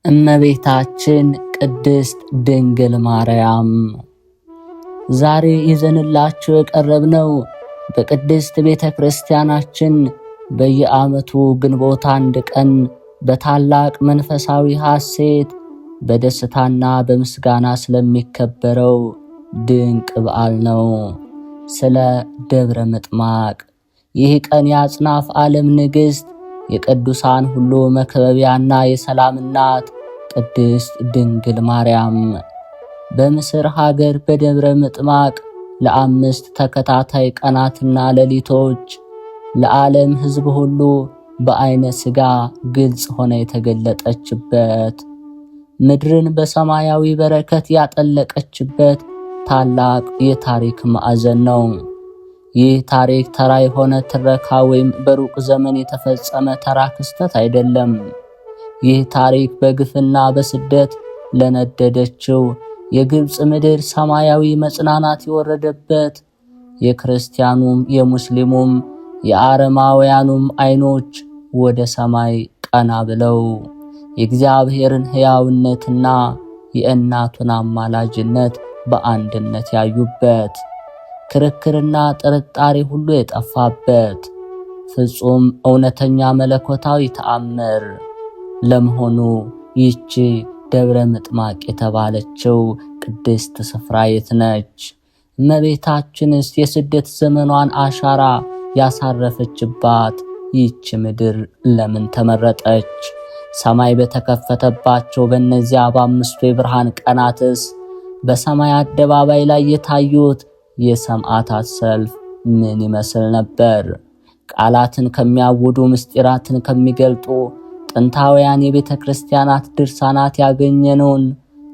እመቤታችን ቅድስት ድንግል ማርያም ዛሬ ይዘንላችሁ የቀረብነው በቅድስት ቤተ ክርስቲያናችን በየዓመቱ ግንቦት 1 ቀን በታላቅ መንፈሳዊ ሐሴት በደስታና በምስጋና ስለሚከበረው ድንቅ በዓል ነው። ስለ ደብረ ምጥማቅ። ይህ ቀን የአጽናፍ ዓለም ንግሥት የቅዱሳን ሁሉ መክበቢያና የሰላም እናት ቅድስት ድንግል ማርያም በምስር ሀገር በደብረ ምጥማቅ ለ5 ተከታታይ ቀናትና ሌሊቶች ለዓለም ሕዝብ ሁሉ በዓይነ ሥጋ ግልጽ ሆነ የተገለጠችበት፣ ምድርን በሰማያዊ በረከት ያጠለቀችበት ታላቅ የታሪክ ማዕዘን ነው። ይህ ታሪክ ተራ የሆነ ትረካ ወይም በሩቅ ዘመን የተፈጸመ ተራ ክስተት አይደለም። ይህ ታሪክ በግፍና በስደት ለነደደችው የግብፅ ምድር ሰማያዊ መጽናናት የወረደበት፣ የክርስቲያኑም የሙስሊሙም የአረማውያኑም ዓይኖች ወደ ሰማይ ቀና ብለው የእግዚአብሔርን ሕያውነትና የእናቱን አማላጅነት በአንድነት ያዩበት፣ ክርክርና ጥርጣሬ ሁሉ የጠፋበት ፍጹም እውነተኛ መለኮታዊ ተአምር። ለመሆኑ ይህች ደብረ ምጥማቅ የተባለችው ቅድስት ስፍራ የት ነች? እመቤታችንስ የስደት ዘመኗን አሻራ ያሳረፈችባት ይህች ምድር ለምን ተመረጠች? ሰማይ በተከፈተባቸው በእነዚያ በ5ቱ የብርሃን ቀናትስ በሰማይ አደባባይ ላይ የታዩት የሰማዕታት ሰልፍ ምን ይመስል ነበር? ቃላትን ከሚያውዱ ምስጢራትን ከሚገልጡ ጥንታውያን የቤተ ክርስቲያናት ድርሳናት ያገኘነውን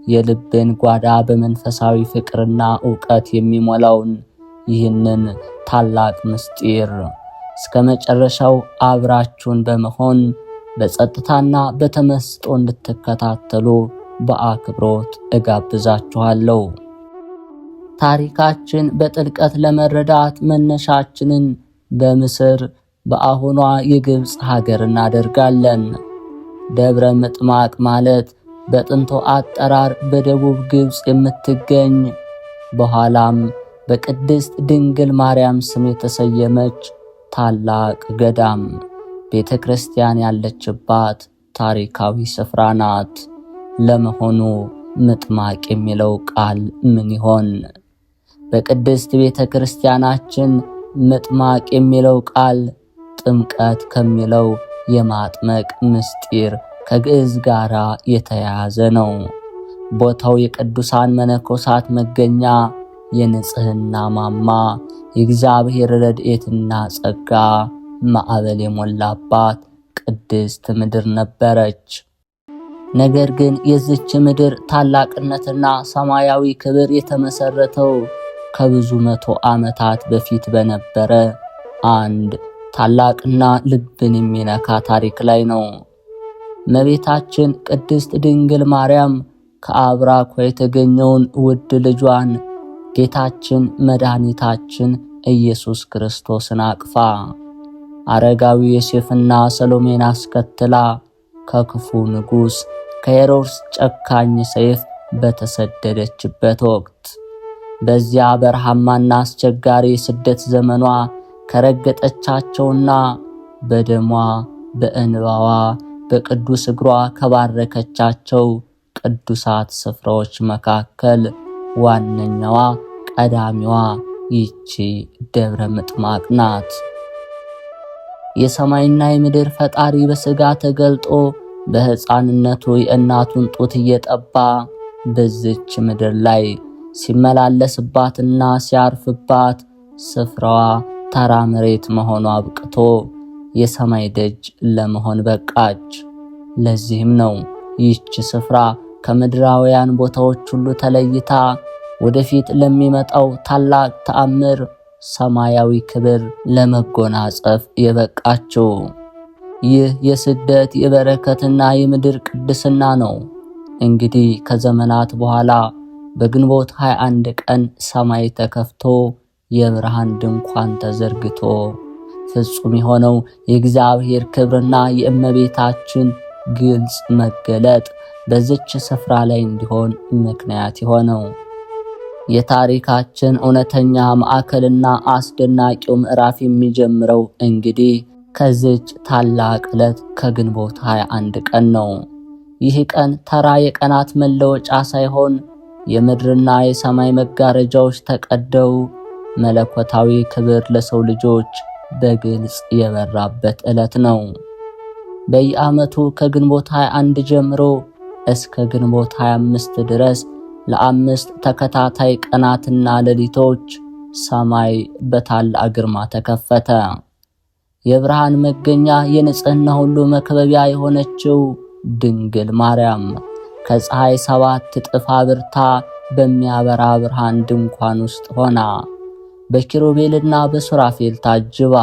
የልብን ጓዳ በመንፈሳዊ ፍቅርና ዕውቀት የሚሞላውን ይህንን ታላቅ ምስጢር እስከ መጨረሻው አብራችሁን በመሆን በጸጥታና በተመስጦ እንድትከታተሉ በአክብሮት እጋብዛችኋለሁ። ታሪካችን በጥልቀት ለመረዳት መነሻችንን በምስር በአሁኗ የግብፅ ሀገር እናደርጋለን። ደብረ ምጥማቅ ማለት በጥንቶ አጠራር በደቡብ ግብፅ የምትገኝ በኋላም በቅድስት ድንግል ማርያም ስም የተሰየመች ታላቅ ገዳም ቤተ ክርስቲያን ያለችባት ታሪካዊ ስፍራ ናት። ለመሆኑ ምጥማቅ የሚለው ቃል ምን ይሆን? በቅድስት ቤተ ክርስቲያናችን ምጥማቅ የሚለው ቃል ጥምቀት ከሚለው የማጥመቅ ምስጢር ከግዕዝ ጋር የተያያዘ ነው። ቦታው የቅዱሳን መነኮሳት መገኛ፣ የንጽሕና ማማ፣ የእግዚአብሔር ረድኤትና ጸጋ ማዕበል የሞላባት ቅድስት ምድር ነበረች። ነገር ግን የዚች ምድር ታላቅነትና ሰማያዊ ክብር የተመሰረተው ከብዙ 100 ዓመታት በፊት በነበረ አንድ ታላቅና ልብን የሚነካ ታሪክ ላይ ነው። እመቤታችን ቅድስት ድንግል ማርያም ከአብራኳ የተገኘውን ውድ ልጇን ጌታችን መድኃኒታችን ኢየሱስ ክርስቶስን አቅፋ አረጋዊ ዮሴፍና ሰሎሜን አስከትላ ከክፉ ንጉሥ ከሄሮድስ ጨካኝ ሰይፍ በተሰደደችበት ወቅት በዚያ በረሃማና አስቸጋሪ ስደት ዘመኗ ከረገጠቻቸውና በደሟ በእንባዋ በቅዱስ እግሯ ከባረከቻቸው ቅዱሳት ስፍራዎች መካከል ዋነኛዋ ቀዳሚዋ ይቺ ደብረ ምጥማቅ ናት። የሰማይና የምድር ፈጣሪ በሥጋ ተገልጦ በሕፃንነቱ የእናቱን ጡት እየጠባ በዚች ምድር ላይ ሲመላለስባትና ሲያርፍባት ስፍራዋ ተራ መሬት መሆኗ አብቅቶ የሰማይ ደጅ ለመሆን በቃች። ለዚህም ነው ይህች ስፍራ ከምድራውያን ቦታዎች ሁሉ ተለይታ ወደፊት ለሚመጣው ታላቅ ተአምር ሰማያዊ ክብር ለመጎናጸፍ የበቃችው። ይህ የስደት የበረከትና የምድር ቅድስና ነው። እንግዲህ ከዘመናት በኋላ በግንቦት 21 ቀን ሰማይ ተከፍቶ የብርሃን ድንኳን ተዘርግቶ ፍጹም የሆነው የእግዚአብሔር ክብርና የእመቤታችን ግልጽ መገለጥ በዚች ስፍራ ላይ እንዲሆን ምክንያት የሆነው። የታሪካችን እውነተኛ ማዕከልና አስደናቂው ምዕራፍ የሚጀምረው እንግዲህ ከዚች ታላቅ ዕለት ከግንቦት 21 ቀን ነው። ይህ ቀን ተራ የቀናት መለወጫ ሳይሆን የምድርና የሰማይ መጋረጃዎች ተቀደው መለኮታዊ ክብር ለሰው ልጆች በግልጽ የበራበት ዕለት ነው። በየዓመቱ ከግንቦት 21 ጀምሮ እስከ ግንቦት 25 ድረስ ለ5 ተከታታይ ቀናትና ሌሊቶች ሰማይ በታላቅ ግርማ ተከፈተ። የብርሃን መገኛ የንጽህና ሁሉ መክበቢያ የሆነችው ድንግል ማርያም ከፀሐይ 7 እጥፍ አብርታ በሚያበራ ብርሃን ድንኳን ውስጥ ሆና በኪሩቤልና በሱራፌል ታጅባ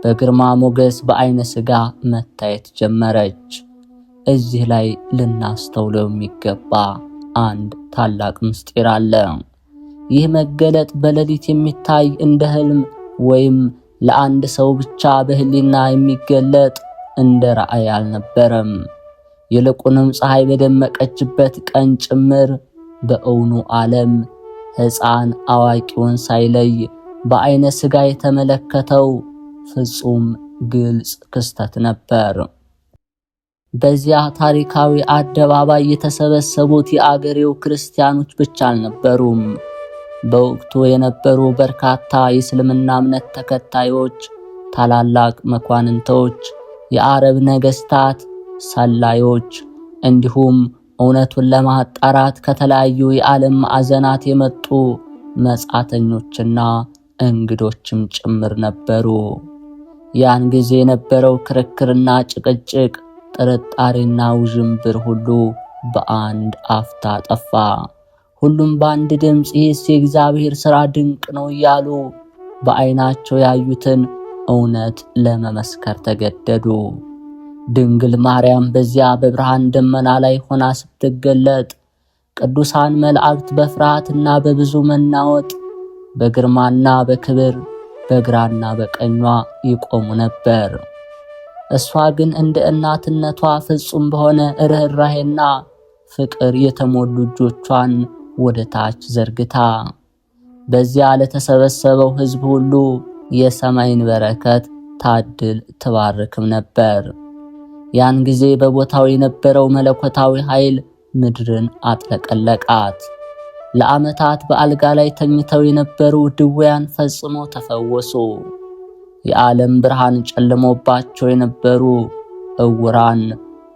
በግርማ ሞገስ በዓይነ ሥጋ መታየት ጀመረች። እዚህ ላይ ልናስተውለው የሚገባ አንድ ታላቅ ምስጢር አለ። ይህ መገለጥ በሌሊት የሚታይ እንደ ህልም ወይም ለአንድ ሰው ብቻ በህሊና የሚገለጥ እንደ ራእይ አልነበረም። ይልቁንም ፀሐይ በደመቀችበት ቀን ጭምር በእውኑ ዓለም ሕፃን አዋቂውን ሳይለይ በዓይነ ሥጋ የተመለከተው ፍጹም ግልጽ ክስተት ነበር። በዚያ ታሪካዊ አደባባይ የተሰበሰቡት የአገሬው ክርስቲያኖች ብቻ አልነበሩም። በወቅቱ የነበሩ በርካታ የእስልምና እምነት ተከታዮች፣ ታላላቅ መኳንንቶች፣ የአረብ ነገሥታት፣ ሰላዮች እንዲሁም እውነቱን ለማጣራት ከተለያዩ የዓለም ማዕዘናት የመጡ መጻተኞችና እንግዶችም ጭምር ነበሩ። ያን ጊዜ የነበረው ክርክርና ጭቅጭቅ፣ ጥርጣሬና ውዥንብር ሁሉ በአንድ አፍታ ጠፋ። ሁሉም በአንድ ድምፅ ይህስ የእግዚአብሔር ሥራ ድንቅ ነው እያሉ በዓይናቸው ያዩትን እውነት ለመመስከር ተገደዱ። ድንግል ማርያም በዚያ በብርሃን ደመና ላይ ሆና ስትገለጥ ቅዱሳን መላእክት በፍርሃትና በብዙ መናወጥ በግርማና በክብር በግራና በቀኟ ይቆሙ ነበር። እሷ ግን እንደ እናትነቷ ፍጹም በሆነ ርኅራኄና ፍቅር የተሞሉ እጆቿን ወደ ታች ዘርግታ በዚያ ለተሰበሰበው ሕዝብ ሁሉ የሰማይን በረከት ታድል ትባርክም ነበር። ያን ጊዜ በቦታው የነበረው መለኮታዊ ኃይል ምድርን አጥለቀለቃት። ለዓመታት በአልጋ ላይ ተኝተው የነበሩ ድውያን ፈጽመው ተፈወሱ። የዓለም ብርሃን ጨልሞባቸው የነበሩ ዕውራን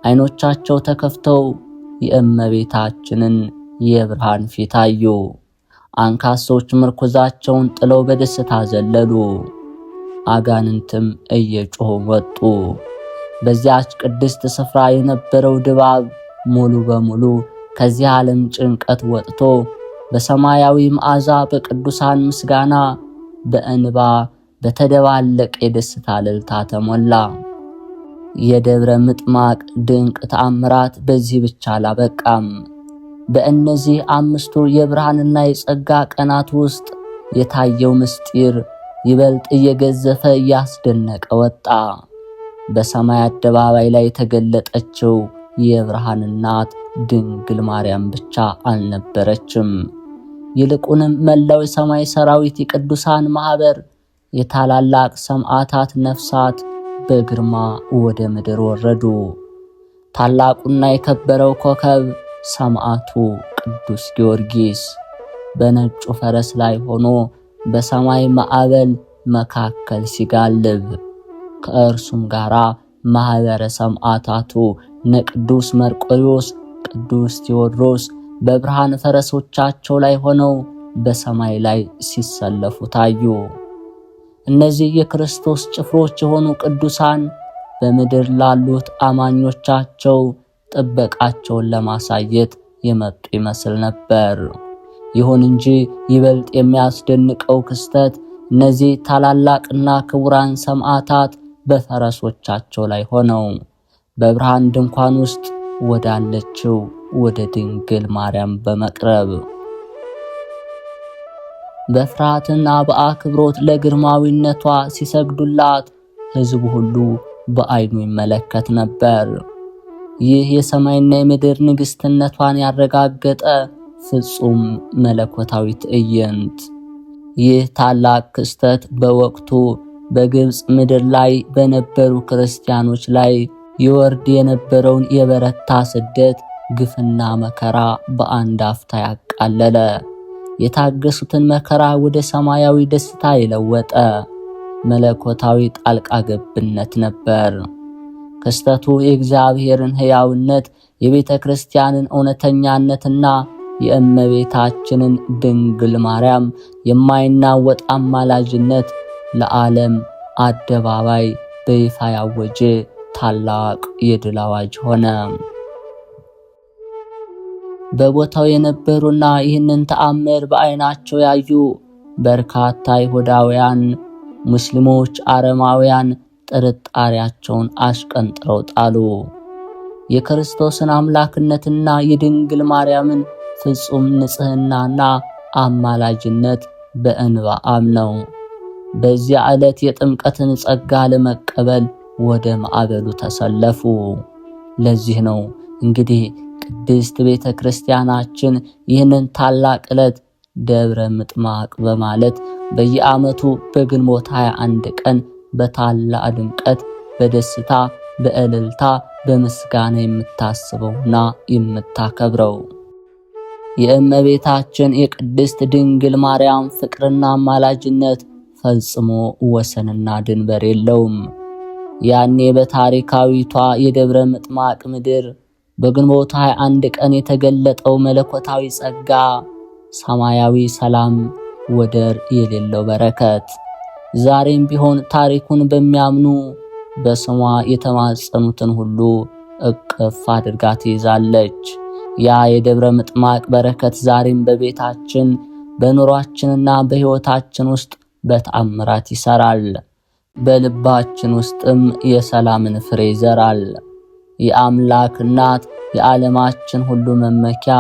ዓይኖቻቸው ተከፍተው የእመቤታችንን የብርሃን ፊት አዩ። አንካሶች ምርኩዛቸውን ጥለው በደስታ ዘለሉ። አጋንንትም እየጮኹ ወጡ። በዚያች ቅድስት ስፍራ የነበረው ድባብ ሙሉ በሙሉ ከዚህ ዓለም ጭንቀት ወጥቶ በሰማያዊ መዓዛ፣ በቅዱሳን ምስጋና፣ በእንባ በተደባለቀ የደስታ እልልታ ተሞላ። የደብረ ምጥማቅ ድንቅ ተአምራት በዚህ ብቻ አላበቃም። በእነዚህ 5ቱ የብርሃንና የጸጋ ቀናት ውስጥ የታየው ምስጢር ይበልጥ እየገዘፈ እያስደነቀ ወጣ። በሰማይ አደባባይ ላይ የተገለጠችው የብርሃን እናት ድንግል ማርያም ብቻ አልነበረችም። ይልቁንም መላው የሰማይ ሰራዊት፣ የቅዱሳን ማኅበር፣ የታላላቅ ሰማዕታት ነፍሳት በግርማ ወደ ምድር ወረዱ። ታላቁና የከበረው ኮከብ ሰማዕቱ ቅዱስ ጊዮርጊስ በነጩ ፈረስ ላይ ሆኖ በሰማይ ማዕበል መካከል ሲጋልብ ከእርሱም ጋር ማኅበረ ሰማዕታቱ እነ ቅዱስ መርቆሬዎስ፣ ቅዱስ ቴዎድሮስ በብርሃን ፈረሶቻቸው ላይ ሆነው በሰማይ ላይ ሲሰለፉ ታዩ። እነዚህ የክርስቶስ ጭፍሮች የሆኑ ቅዱሳን በምድር ላሉት አማኞቻቸው ጥበቃቸውን ለማሳየት የመጡ ይመስል ነበር። ይሁን እንጂ ይበልጥ የሚያስደንቀው ክስተት እነዚህ ታላላቅና ክቡራን ሰማዕታት በፈረሶቻቸው ላይ ሆነው በብርሃን ድንኳን ውስጥ ወዳለችው ወደ ድንግል ማርያም በመቅረብ በፍርሃትና በአክብሮት ለግርማዊነቷ ሲሰግዱላት ሕዝቡ ሁሉ በዓይኑ ይመለከት ነበር። ይህ የሰማይና የምድር ንግስትነቷን ያረጋገጠ ፍጹም መለኮታዊ ትዕይንት። ይህ ታላቅ ክስተት በወቅቱ በግብጽ ምድር ላይ በነበሩ ክርስቲያኖች ላይ ይወርድ የነበረውን የበረታ ስደት፣ ግፍና መከራ በአንድ አፍታ ያቃለለ፣ የታገሱትን መከራ ወደ ሰማያዊ ደስታ የለወጠ መለኮታዊ ጣልቃ ገብነት ነበር። ክስተቱ የእግዚአብሔርን ሕያውነት፣ የቤተ ክርስቲያንን እውነተኛነትና የእመቤታችንን ድንግል ማርያም የማይናወጥ አማላጅነት ለዓለም አደባባይ በይፋ ያወጀ ታላቅ የድል አዋጅ ሆነ። በቦታው የነበሩና ይህንን ተአምር በዓይናቸው ያዩ በርካታ ይሁዳውያን፣ ሙስሊሞች፣ አረማውያን ጥርጣሬያቸውን አሽቀንጥረው ጣሉ። የክርስቶስን አምላክነትና የድንግል ማርያምን ፍጹም ንጽሕናና አማላጅነት በእንባ አምነው በዚያ ዕለት የጥምቀትን ጸጋ ለመቀበል ወደ ማዕበሉ ተሰለፉ። ለዚህ ነው እንግዲህ ቅድስት ቤተ ክርስቲያናችን ይህንን ታላቅ ዕለት ደብረ ምጥማቅ በማለት በየዓመቱ በግንቦት 21 ቀን በታላቅ ድምቀት፣ በደስታ፣ በእልልታ፣ በምስጋና የምታስበውና የምታከብረው። የእመቤታችን የቅድስት ድንግል ማርያም ፍቅርና አማላጅነት ፈጽሞ ወሰንና ድንበር የለውም። ያኔ በታሪካዊቷ የደብረ ምጥማቅ ምድር በግንቦት 21 ቀን የተገለጠው መለኮታዊ ጸጋ፣ ሰማያዊ ሰላም፣ ወደር የሌለው በረከት ዛሬም ቢሆን ታሪኩን በሚያምኑ በስሟ የተማጸኑትን ሁሉ እቅፍ አድርጋ ትይዛለች። ያ የደብረ ምጥማቅ በረከት ዛሬም በቤታችን በኑሯችንና በሕይወታችን ውስጥ በተአምራት ይሰራል። በልባችን ውስጥም የሰላምን ፍሬ ይዘራል። የአምላክ እናት፣ የዓለማችን ሁሉ መመኪያ፣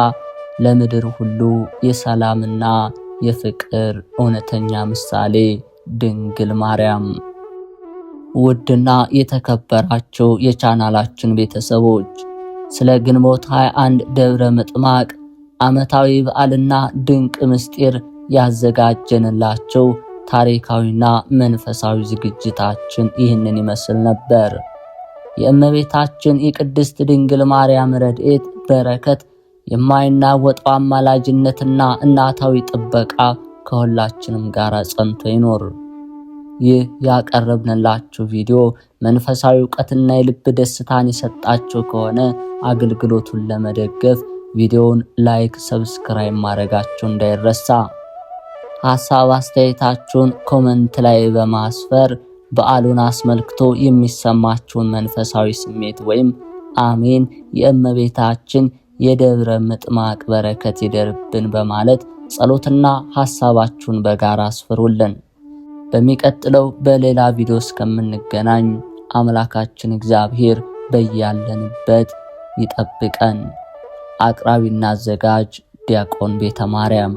ለምድር ሁሉ የሰላምና የፍቅር እውነተኛ ምሳሌ ድንግል ማርያም። ውድና የተከበራችሁ የቻናላችን ቤተሰቦች ስለ ግንቦት 21 ደብረ ምጥማቅ ዓመታዊ በዓልና ድንቅ ምስጢር ያዘጋጀንላችሁ ታሪካዊና መንፈሳዊ ዝግጅታችን ይህንን ይመስል ነበር። የእመቤታችን የቅድስት ድንግል ማርያም ረድኤት፣ በረከት፣ የማይናወጠው አማላጅነትና እናታዊ ጥበቃ ከሁላችንም ጋር ጸንቶ ይኖር። ይህ ያቀረብንላችሁ ቪዲዮ መንፈሳዊ ዕውቀትና የልብ ደስታን የሰጣችሁ ከሆነ አገልግሎቱን ለመደገፍ ቪዲዮውን ላይክ፣ ሰብስክራይብ ማድረጋችሁ እንዳይረሳ። ሐሳብ አስተያየታችሁን ኮሜንት ላይ በማስፈር በዓሉን አስመልክቶ የሚሰማችሁን መንፈሳዊ ስሜት ወይም አሜን የእመቤታችን የደብረ ምጥማቅ በረከት ይደርብን በማለት ጸሎትና ሐሳባችሁን በጋራ አስፍሩልን። በሚቀጥለው በሌላ ቪዲዮ እስከምንገናኝ አምላካችን እግዚአብሔር በያለንበት ይጠብቀን። አቅራቢና አዘጋጅ ዲያቆን ቤተ ማርያም።